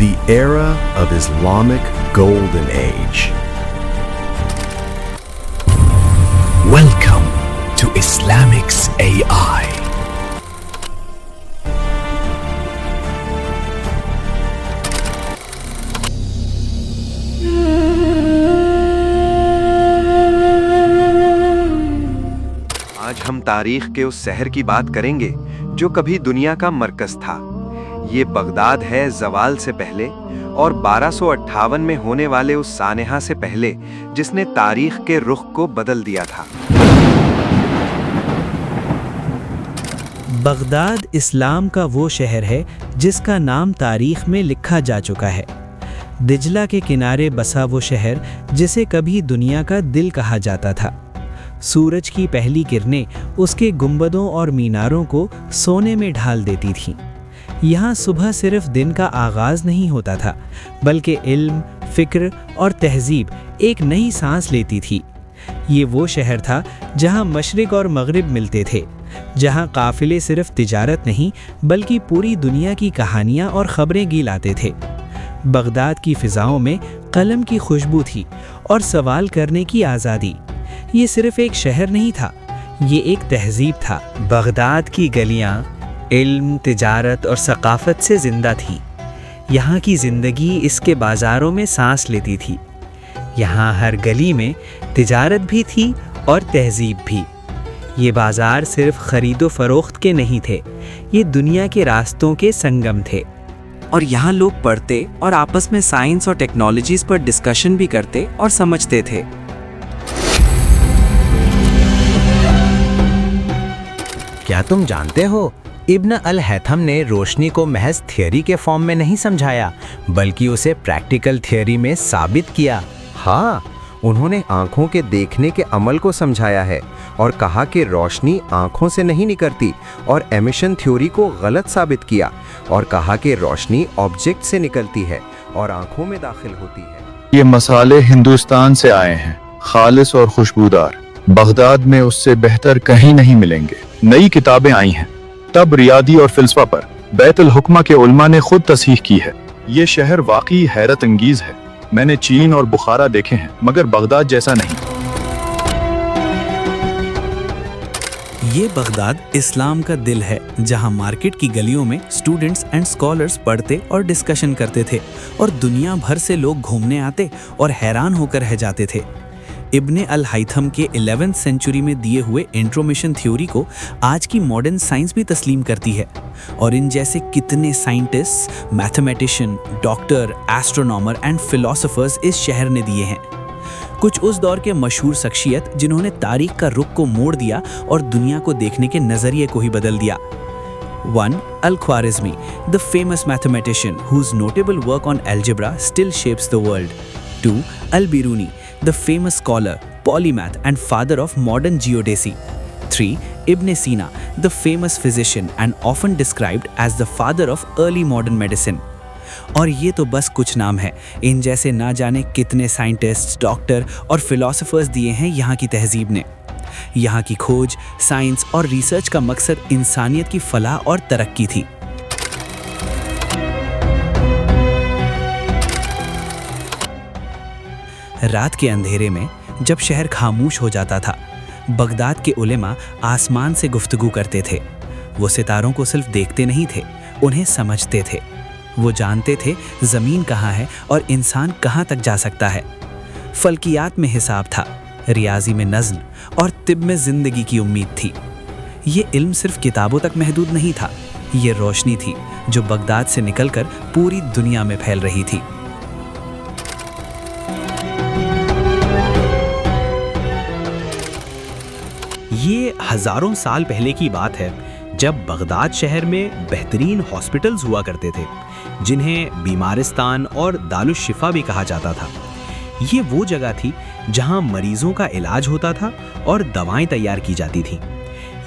the era of Islamic Golden Age. Welcome to Islamics AI. आज हम तारीख के उस शहर की बात करेंगे जो कभी दुनिया का मरकज था। ये बगदाद है ज़वाल से पहले और 1258 में होने वाले उस सानेहा से पहले जिसने तारीख के रुख को बदल दिया था। बगदाद इस्लाम का वो शहर है जिसका नाम तारीख में लिखा जा चुका है। दिजला के किनारे बसा वो शहर जिसे कभी दुनिया का दिल कहा जाता था। सूरज की पहली किरणें उसके गुंबदों और मीनारों को सोने में ढाल देती थीं। यहाँ सुबह सिर्फ दिन का आगाज़ नहीं होता था, बल्कि इल्म, फ़िक्र और तहज़ीब एक नई सांस लेती थी। ये वो शहर था जहाँ मशरिक़ और मग़रिब मिलते थे, जहाँ काफ़िले सिर्फ तिजारत नहीं बल्कि पूरी दुनिया की कहानियाँ और ख़बरें गिलाते थे। बगदाद की फ़िज़ाओं में कलम की खुशबू थी और सवाल करने की आज़ादी। ये सिर्फ एक शहर नहीं था, ये एक तहज़ीब था। बगदाद की गलियाँ इल्म, तिजारत और सकाफ़त से ज़िंदा थी। यहाँ की ज़िंदगी इसके बाज़ारों में सांस लेती थी। यहाँ हर गली में तिजारत भी थी और तहज़ीब भी। ये बाज़ार सिर्फ ख़रीदो फ़रोख्त के नहीं थे, ये दुनिया के रास्तों के संगम थे। और यहाँ लोग पढ़ते और आपस में साइंस और टेक्नोलॉजीज़ पर डिस्कशन भी करते और समझते थे। क्या तुम जानते हो, इब्न अल-हैथम ने रोशनी को महज थियरी के फॉर्म में नहीं समझाया, बल्कि उसे प्रैक्टिकल थियरी में साबित किया। हाँ, उन्होंने आँखों के देखने के अमल को समझाया है और कहा कि रोशनी आँखों से नहीं निकलती, और एमिशन थ्योरी को गलत साबित किया और कहा कि रोशनी ऑब्जेक्ट से निकलती है और आँखों में दाखिल होती है। ये मसाले हिंदुस्तान से आए हैं, खालिस और खुशबूदार। बगदाद में उससे बेहतर कहीं नहीं मिलेंगे। नई किताबें आई हैं, तब रियादी और फिल्सफा पर बैतुल हुक्मा के उलमा ने खुद तस्हीह की है। ये शहर वाकई हैरत अंगीज है। मैंने चीन और बुखारा देखे हैं, मगर बगदाद जैसा नहीं। ये बगदाद इस्लाम का दिल है, जहाँ मार्केट की गलियों में स्टूडेंट्स एंड स्कॉलर्स पढ़ते और डिस्कशन करते थे और दुनिया भर से लोग घूमने आते और हैरान होकर रह जाते थे। इब्ने अल-हैथम के 11th सेंचुरी में दिए हुए इंट्रोमिशन थ्योरी को आज की मॉडर्न साइंस भी तस्लीम करती है, और इन जैसे कितने scientist, mathematician, doctor, astronomer and philosophers इस शहर ने दिए हैं। कुछ उस दौर के मशहूर शख्सियत जिन्होंने तारीख का रुख को मोड़ दिया और दुनिया को देखने के नज़रिए को ही बदल दिया। 1. Al-Khwarizmi, the famous mathematician whose notable work on algebra still shapes the world. 2. Al-Biruni, the famous scholar, polymath and father of modern geodesy. 3. Ibn Sina, the famous physician and often described as the father of early modern medicine. और ये तो बस कुछ नाम है, इन जैसे ना जाने कितने साइंटिस्ट, डॉक्टर और फिलोसोफर्स दिए हैं यहाँ की तहजीब ने। यहाँ की खोज, साइंस और रिसर्च का मकसद इंसानियत की फलाह और तरक्की थी। रात के अंधेरे में जब शहर खामोश हो जाता था, बगदाद के उलेमा आसमान से गुफ्तगू करते थे। वो सितारों को सिर्फ देखते नहीं थे, उन्हें समझते थे। वो जानते थे ज़मीन कहाँ है और इंसान कहाँ तक जा सकता है। फल्कियात में हिसाब था, रियाजी में नज़्म और तिब में ज़िंदगी की उम्मीद थी। ये इल्म सिर्फ किताबों तक महदूद नहीं था, ये रोशनी थी जो बगदाद से निकलकर पूरी दुनिया में फैल रही थी। ये हज़ारों साल पहले की बात है, जब बगदाद शहर में बेहतरीन हॉस्पिटल्स हुआ करते थे, जिन्हें बीमारिस्तान और दारुश्शिफा भी कहा जाता था। ये वो जगह थी जहां मरीजों का इलाज होता था और दवाएं तैयार की जाती थीं।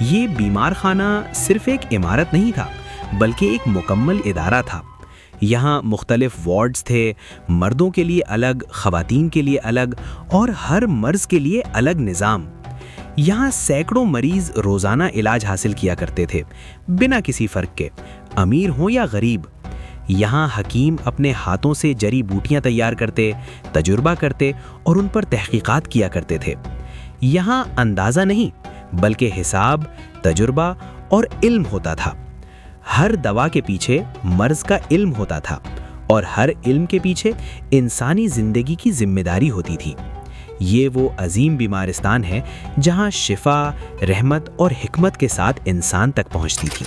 ये बीमार खाना सिर्फ एक इमारत नहीं था, बल्कि एक मुकम्मल इदारा था। यहाँ मुख्तलिफ वार्ड्स थे, मर्दों के लिए अलग, ख़वातीन के लिए अलग और हर मर्ज़ के लिए अलग निज़ाम। यहाँ सैकड़ों मरीज रोज़ाना इलाज हासिल किया करते थे, बिना किसी फ़र्क के, अमीर हों या गरीब। यहाँ हकीम अपने हाथों से जड़ी बूटियाँ तैयार करते, तजुर्बा करते और उन पर तहकीकात किया करते थे। यहाँ अंदाज़ा नहीं बल्कि हिसाब, तजुर्बा और इल्म होता था। हर दवा के पीछे मर्ज का इल्म होता था और हर इल्म के पीछे इंसानी ज़िंदगी की जिम्मेदारी होती थी। ये वो अजीम बीमारिस्तान है जहाँ शिफा, रहमत और हिकमत के साथ इंसान तक पहुँचती थी।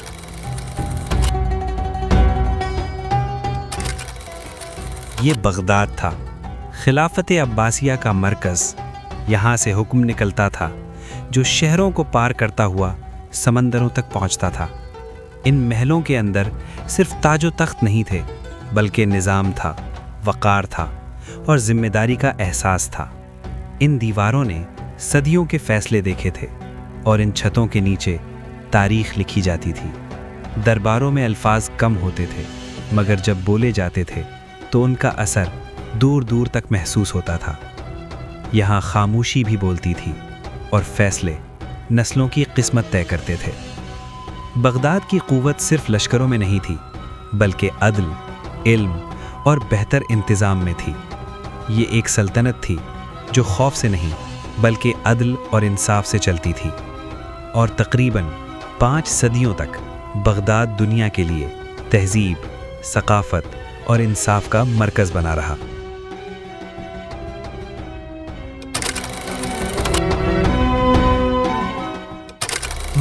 ये बगदाद था, खिलाफत अब्बासिया का मरकज़। यहाँ से हुक्म निकलता था जो शहरों को पार करता हुआ समंदरों तक पहुँचता था। इन महलों के अंदर सिर्फ ताजो तख्त नहीं थे, बल्कि निज़ाम था, वक़ार था और ज़िम्मेदारी का एहसास था। इन दीवारों ने सदियों के फ़ैसले देखे थे और इन छतों के नीचे तारीख़ लिखी जाती थी। दरबारों में अल्फाज कम होते थे, मगर जब बोले जाते थे तो उनका असर दूर दूर तक महसूस होता था। यहाँ खामोशी भी बोलती थी और फैसले नस्लों की किस्मत तय करते थे। बगदाद की क़ुव्वत सिर्फ लश्करों में नहीं थी, बल्कि अदल, इल्म और बेहतर इंतज़ाम में थी। ये एक सल्तनत थी जो खौफ से नहीं बल्कि अदल और इंसाफ से चलती थी, और तकरीबन 5 सदियों तक बगदाद दुनिया के लिए तहज़ीब, सकाफ़त और इंसाफ का मरकज़ बना रहा।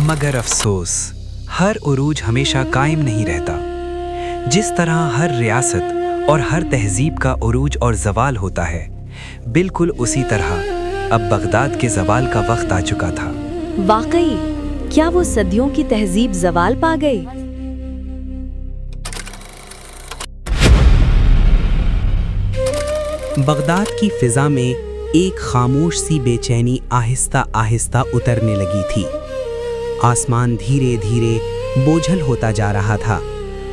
मगर अफसोस, हर उरूज हमेशा कायम नहीं रहता। जिस तरह हर रियासत और हर तहज़ीब का उरूज और ज़वाल होता है, बिल्कुल उसी तरह अब बगदाद के ज़वाल का वक्त आ चुका था। वाकई, क्या वो सदियों की तहज़ीब ज़वाल पा गई? बगदाद की फ़िज़ा में एक खामोश सी बेचैनी आहिस्ता आहिस्ता उतरने लगी थी। आसमान धीरे धीरे बोझल होता जा रहा था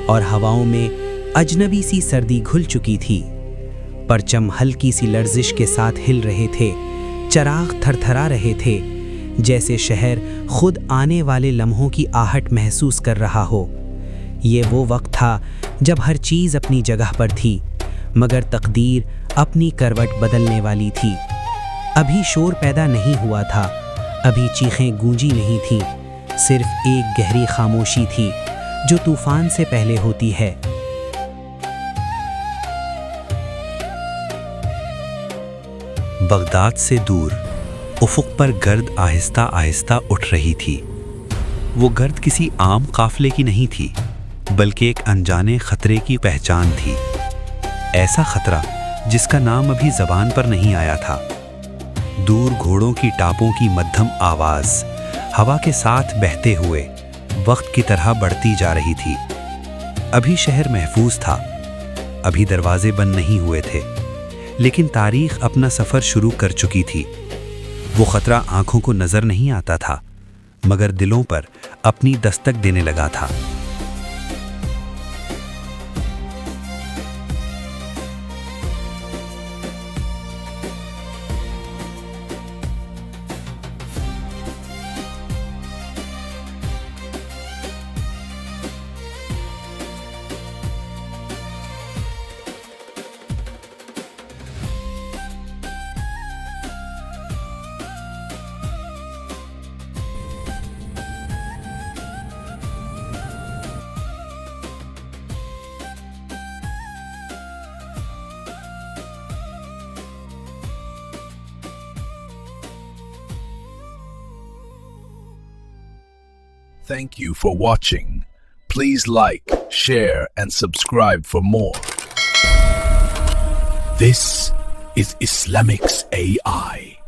और हवाओं में अजनबी सी सर्दी घुल चुकी थी। परचम हल्की सी लर्जिश के साथ हिल रहे थे, चराग थरथरा रहे थे, जैसे शहर खुद आने वाले लम्हों की आहट महसूस कर रहा हो। ये वो वक्त था जब हर चीज़ अपनी जगह पर थी, मगर तकदीर अपनी करवट बदलने वाली थी। अभी शोर पैदा नहीं हुआ था, अभी चीखें गूंजी नहीं थीं, सिर्फ एक गहरी खामोशी थी जो तूफान से पहले होती है। बगदाद से दूर उफ़ुक़ पर गर्द आहिस्ता आहिस्ता उठ रही थी। वो गर्द किसी आम काफ़िले की नहीं थी, बल्कि एक अनजाने खतरे की पहचान थी। ऐसा खतरा जिसका नाम अभी ज़बान पर नहीं आया था। दूर घोड़ों की टापों की मध्यम आवाज़ हवा के साथ बहते हुए वक्त की तरह बढ़ती जा रही थी। अभी शहर महफूज था, अभी दरवाजे बंद नहीं हुए थे, लेकिन तारीख़ अपना सफ़र शुरू कर चुकी थी। वो ख़तरा आँखों को नज़र नहीं आता था, मगर दिलों पर अपनी दस्तक देने लगा था। Thank you for watching. Please like, share, and subscribe for more. This is Islamics AI.